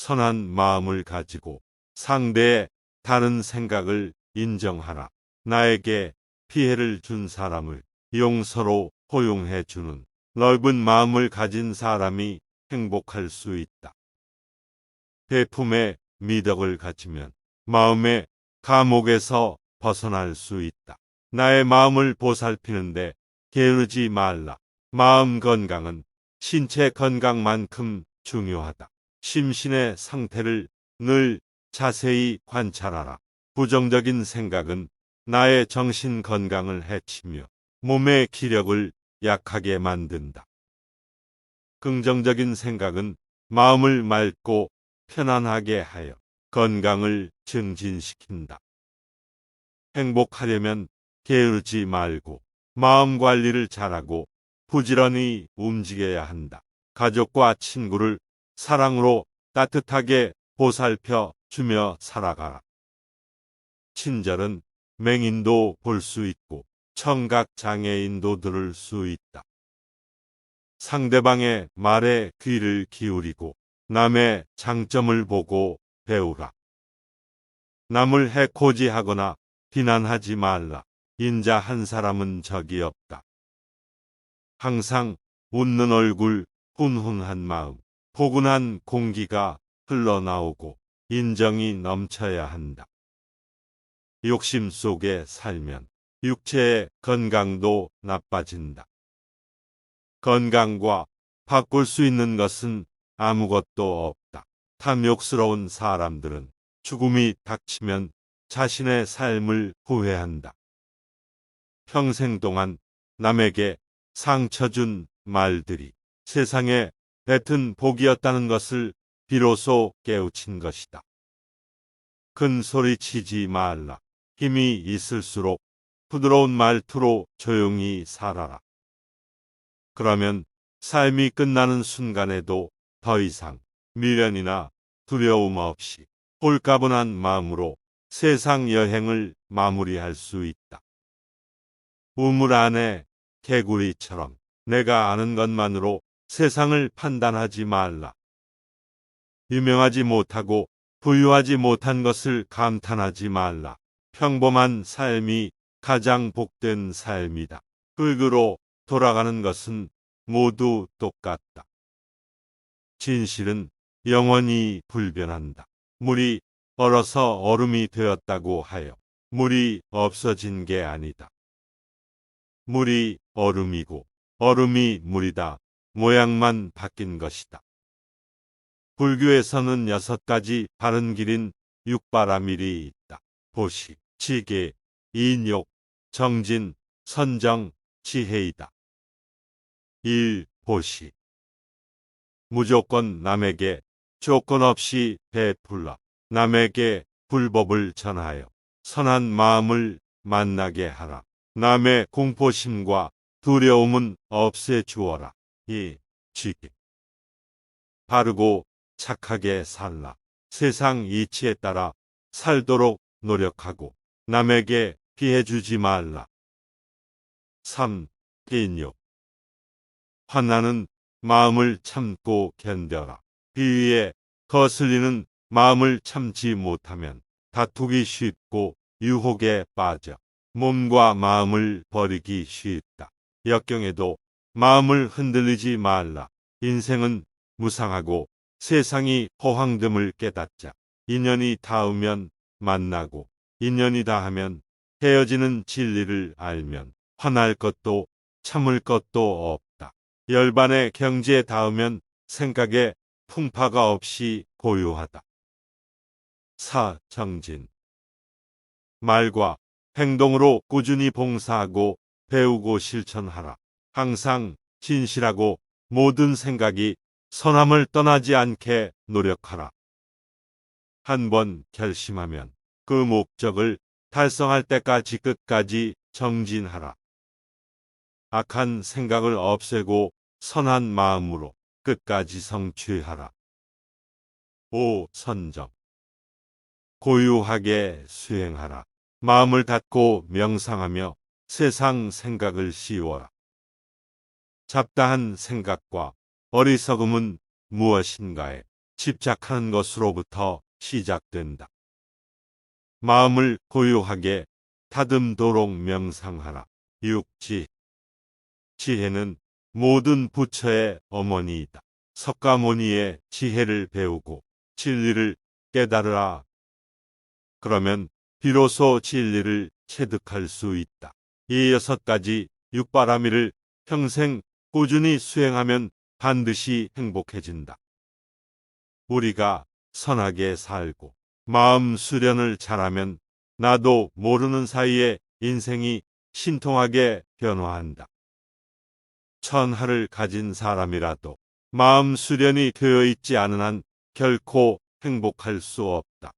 선한 마음을 가지고 상대의 다른 생각을 인정하라. 나에게 피해를 준 사람을 용서로 포용해 주는 넓은 마음을 가진 사람이 행복할 수 있다. 배품의 미덕을 가지면 마음의 감옥에서 벗어날 수 있다. 나의 마음을 보살피는데 게으르지 말라. 마음 건강은 신체 건강만큼 중요하다. 심신의 상태를 늘 자세히 관찰하라. 부정적인 생각은 나의 정신 건강을 해치며 몸의 기력을 약하게 만든다. 긍정적인 생각은 마음을 맑고 편안하게 하여 건강을 증진시킨다. 행복하려면 게으르지 말고 마음 관리를 잘하고 부지런히 움직여야 한다. 가족과 친구를 사랑으로 따뜻하게 보살펴 주며 살아가라. 친절은 맹인도 볼 수 있고 청각 장애인도 들을 수 있다. 상대방의 말에 귀를 기울이고 남의 장점을 보고 배우라. 남을 해코지하거나 비난하지 말라. 인자 한 사람은 적이 없다. 항상 웃는 얼굴, 훈훈한 마음, 포근한 공기가 흘러나오고 인정이 넘쳐야 한다. 욕심 속에 살면 육체의 건강도 나빠진다. 건강과 바꿀 수 있는 것은 아무것도 없다. 탐욕스러운 사람들은 죽음이 닥치면 자신의 삶을 후회한다. 평생 동안 남에게 상처 준 말들이 세상에 뱉은 복이었다는 것을 비로소 깨우친 것이다. 큰 소리 치지 말라. 힘이 있을수록 부드러운 말투로 조용히 살아라. 그러면 삶이 끝나는 순간에도 더 이상 미련이나 두려움 없이 홀가분한 마음으로 세상 여행을 마무리할 수 있다. 우물 안에 개구리처럼 내가 아는 것만으로 세상을 판단하지 말라. 유명하지 못하고 부유하지 못한 것을 감탄하지 말라. 평범한 삶이 가장 복된 삶이다. 흙으로 돌아가는 것은 모두 똑같다. 진실은 영원히 불변한다. 물이 얼어서 얼음이 되었다고 하여 물이 없어진 게 아니다. 물이 얼음이고 얼음이 물이다. 모양만 바뀐 것이다. 불교에서는 6가지 바른 길인 육바라밀이 있다. 보식, 지계, 인욕, 정진, 선정, 지혜이다. 1. 보식. 무조건 남에게 조건 없이 베풀라. 남에게 불법을 전하여 선한 마음을 만나게 하라. 남의 공포심과 두려움은 없애주어라. 2. 지계. 바르고 착하게 살라. 세상 이치에 따라 살도록 노력하고 남에게 피해주지 말라. 3. 인욕. 환난은 마음을 참고 견뎌라. 비위에 거슬리는 마음을 참지 못하면 다투기 쉽고 유혹에 빠져 몸과 마음을 버리기 쉽다. 역경에도 마음을 흔들리지 말라. 인생은 무상하고 세상이 허황됨을 깨닫자. 인연이 닿으면 만나고 인연이 다하면 헤어지는 진리를 알면 화날 것도 참을 것도 없다. 열반의 경지에 닿으면 생각에 풍파가 없이 고요하다. 4. 정진. 말과 행동으로 꾸준히 봉사하고 배우고 실천하라. 항상 진실하고 모든 생각이 선함을 떠나지 않게 노력하라. 한번 결심하면 그 목적을 달성할 때까지 끝까지 정진하라. 악한 생각을 없애고 선한 마음으로 끝까지 성취하라. 5. 선정. 고유하게 수행하라. 마음을 닫고 명상하며 세상 생각을 씌워라. 잡다한 생각과 어리석음은 무엇인가에 집착하는 것으로부터 시작된다. 마음을 고요하게 다듬도록 명상하라. 육지. 지혜는 모든 부처의 어머니이다. 석가모니의 지혜를 배우고 진리를 깨달으라. 그러면 비로소 진리를 체득할 수 있다. 이 6가지 육바라밀을 평생 꾸준히 수행하면 반드시 행복해진다. 우리가 선하게 살고 마음 수련을 잘하면 나도 모르는 사이에 인생이 신통하게 변화한다. 천하를 가진 사람이라도 마음 수련이 되어 있지 않은 한 결코 행복할 수 없다.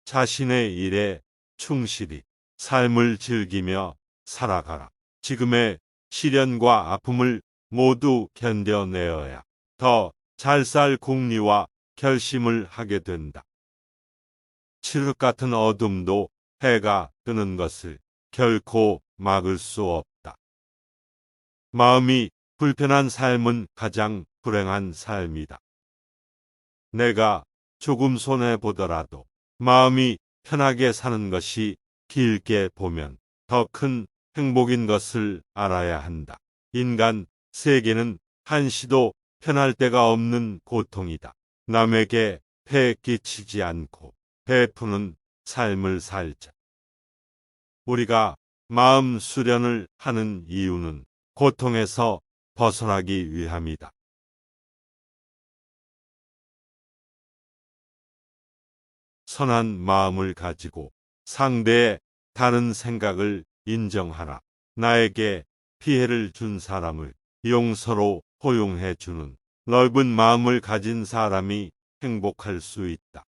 자신의 일에 충실히 삶을 즐기며 살아가라. 지금의 시련과 아픔을 모두 견뎌내어야 더 잘 살 궁리와 결심을 하게 된다. 칠흑 같은 어둠도 해가 뜨는 것을 결코 막을 수 없다. 마음이 불편한 삶은 가장 불행한 삶이다. 내가 조금 손해보더라도 마음이 편하게 사는 것이 길게 보면 더 큰 행복인 것을 알아야 한다. 인간 세계는 한시도 편할 데가 없는 고통이다. 남에게 폐 끼치지 않고 베푸는 삶을 살자. 우리가 마음 수련을 하는 이유는 고통에서 벗어나기 위함이다. 선한 마음을 가지고 상대의 다른 생각을 인정하라. 나에게 피해를 준 사람을 용서로 포용해 주는 넓은 마음을 가진 사람이 행복할 수 있다.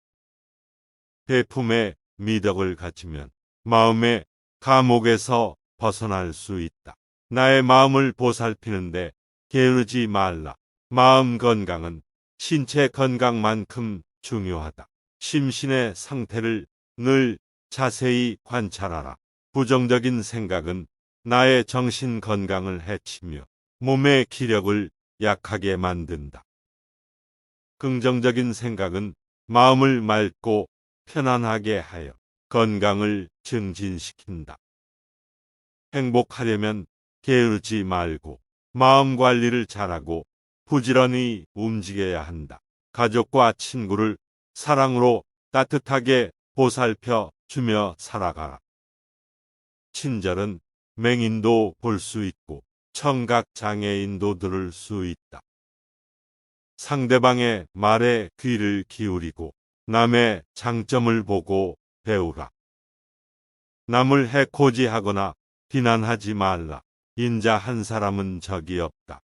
베품의 미덕을 갖추면 마음의 감옥에서 벗어날 수 있다. 나의 마음을 보살피는데 게으르지 말라. 마음 건강은 신체 건강만큼 중요하다. 심신의 상태를 늘 자세히 관찰하라. 부정적인 생각은 나의 정신 건강을 해치며 몸의 기력을 약하게 만든다. 긍정적인 생각은 마음을 맑고 편안하게 하여 건강을 증진시킨다. 행복하려면 게으르지 말고 마음 관리를 잘하고 부지런히 움직여야 한다. 가족과 친구를 사랑으로 따뜻하게 보살펴 주며 살아가라. 친절은 맹인도 볼 수 있고 청각 장애인도 들을 수 있다. 상대방의 말에 귀를 기울이고 남의 장점을 보고 배우라. 남을 해코지하거나 비난하지 말라. 인자 한 사람은 적이 없다.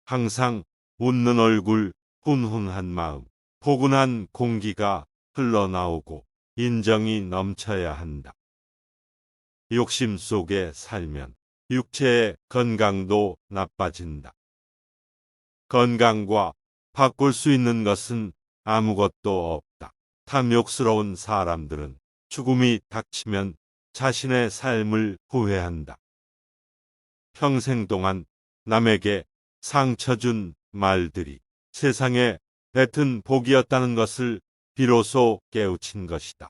항상 웃는 얼굴, 훈훈한 마음, 포근한 공기가 흘러나오고 인정이 넘쳐야 한다. 욕심 속에 살면 육체의 건강도 나빠진다. 건강과 바꿀 수 있는 것은 아무것도 없다. 탐욕스러운 사람들은 죽음이 닥치면 자신의 삶을 후회한다. 평생 동안 남에게 상처 준 말들이 세상에 뱉은 복이었다는 것을 비로소 깨우친 것이다.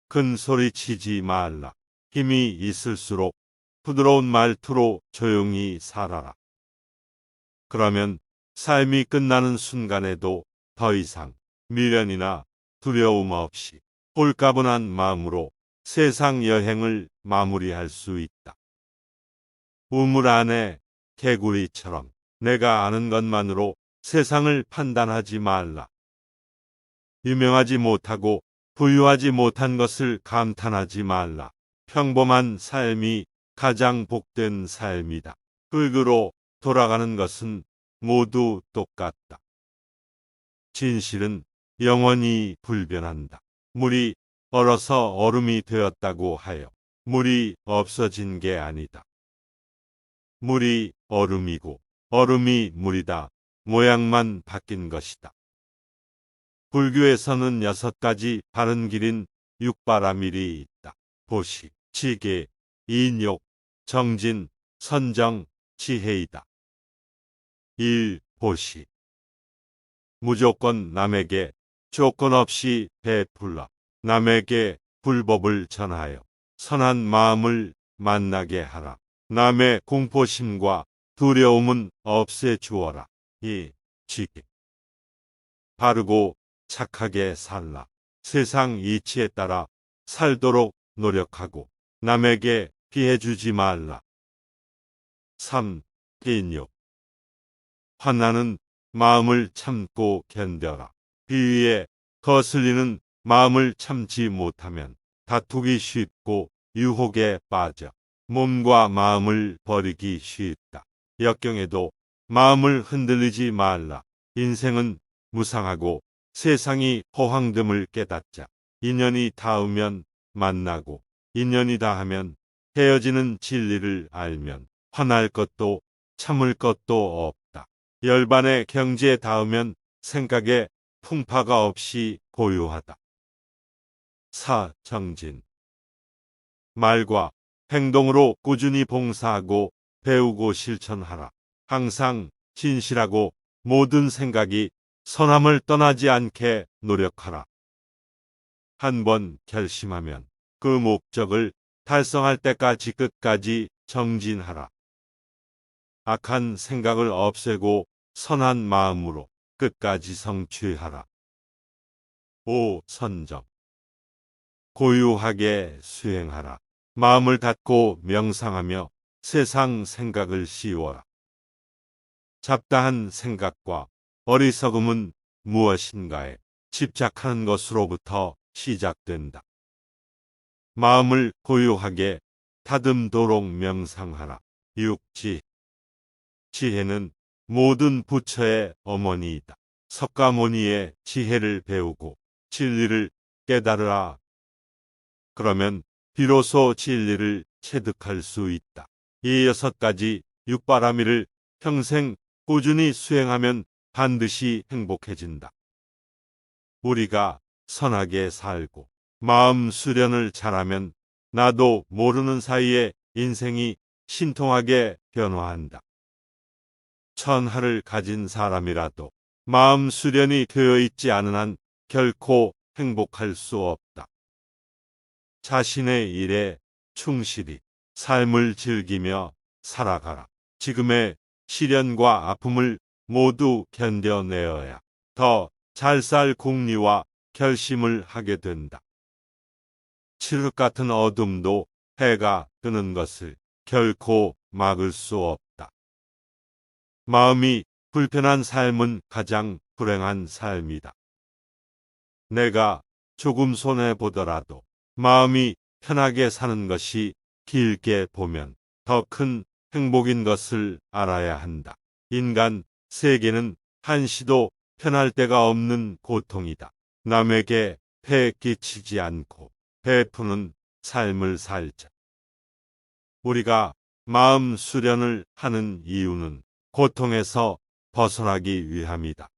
큰 소리 치지 말라. 힘이 있을수록 부드러운 말투로 조용히 살아라. 그러면 삶이 끝나는 순간에도 더 이상 미련이나 두려움 없이 홀가분한 마음으로 세상 여행을 마무리할 수 있다. 우물 안에 개구리처럼 내가 아는 것만으로 세상을 판단하지 말라. 유명하지 못하고 부유하지 못한 것을 감탄하지 말라. 평범한 삶이 가장 복된 삶이다. 흙으로 돌아가는 것은 모두 똑같다. 진실은 영원히 불변한다. 물이 얼어서 얼음이 되었다고 하여 물이 없어진 게 아니다. 물이 얼음이고 얼음이 물이다. 모양만 바뀐 것이다. 불교에서는 6가지 바른 길인 육바라밀이 있다. 보식, 지계, 인욕, 정진, 선정, 지혜이다. 1. 보식. 무조건 남에게 조건 없이 베풀라. 남에게 불법을 전하여 선한 마음을 만나게 하라. 남의 공포심과 두려움은 없애주어라. 이 지기 바르고 착하게 살라. 세상 이치에 따라 살도록 노력하고 남에게 피해주지 말라. 3. 인욕 환난은 마음을 참고 견뎌라. 비위에 거슬리는 마음을 참지 못하면 다투기 쉽고 유혹에 빠져 몸과 마음을 버리기 쉽다. 역경에도 마음을 흔들리지 말라. 인생은 무상하고 세상이 허황됨을 깨닫자. 인연이 닿으면 만나고 인연이 다하면 헤어지는 진리를 알면 화날 것도 참을 것도 없다. 열반의 경지에 닿으면 생각에 풍파가 없이 고요하다. 4. 정진 말과 행동으로 꾸준히 봉사하고 배우고 실천하라. 항상 진실하고 모든 생각이 선함을 떠나지 않게 노력하라. 한번 결심하면 그 목적을 달성할 때까지 끝까지 정진하라. 악한 생각을 없애고 선한 마음으로 끝까지 성취하라. 5. 선정 고요하게 수행하라. 마음을 닫고 명상하며 세상 생각을 씌워라. 잡다한 생각과 어리석음은 무엇인가에 집착하는 것으로부터 시작된다. 마음을 고요하게 다듬도록 명상하라. 6. 지혜는 모든 부처의 어머니이다. 석가모니의 지혜를 배우고 진리를 깨달으라. 그러면 비로소 진리를 체득할 수 있다. 이 6가지 육바라밀을 평생 꾸준히 수행하면 반드시 행복해진다. 우리가 선하게 살고 마음 수련을 잘하면 나도 모르는 사이에 인생이 신통하게 변화한다. 천하를 가진 사람이라도 마음 수련이 되어 있지 않은 한 결코 행복할 수 없다. 자신의 일에 충실히 삶을 즐기며 살아가라. 지금의 시련과 아픔을 모두 견뎌내어야 더 잘 살 공리와 결심을 하게 된다. 칠흑 같은 어둠도 해가 뜨는 것을 결코 막을 수 없다. 마음이 불편한 삶은 가장 불행한 삶이다. 내가 조금 손해보더라도 마음이 편하게 사는 것이 길게 보면 더 큰 행복인 것을 알아야 한다. 인간 세계는 한시도 편할 데가 없는 고통이다. 남에게 폐 끼치지 않고 베푸는 삶을 살자. 우리가 마음 수련을 하는 이유는 고통에서 벗어나기 위함이다.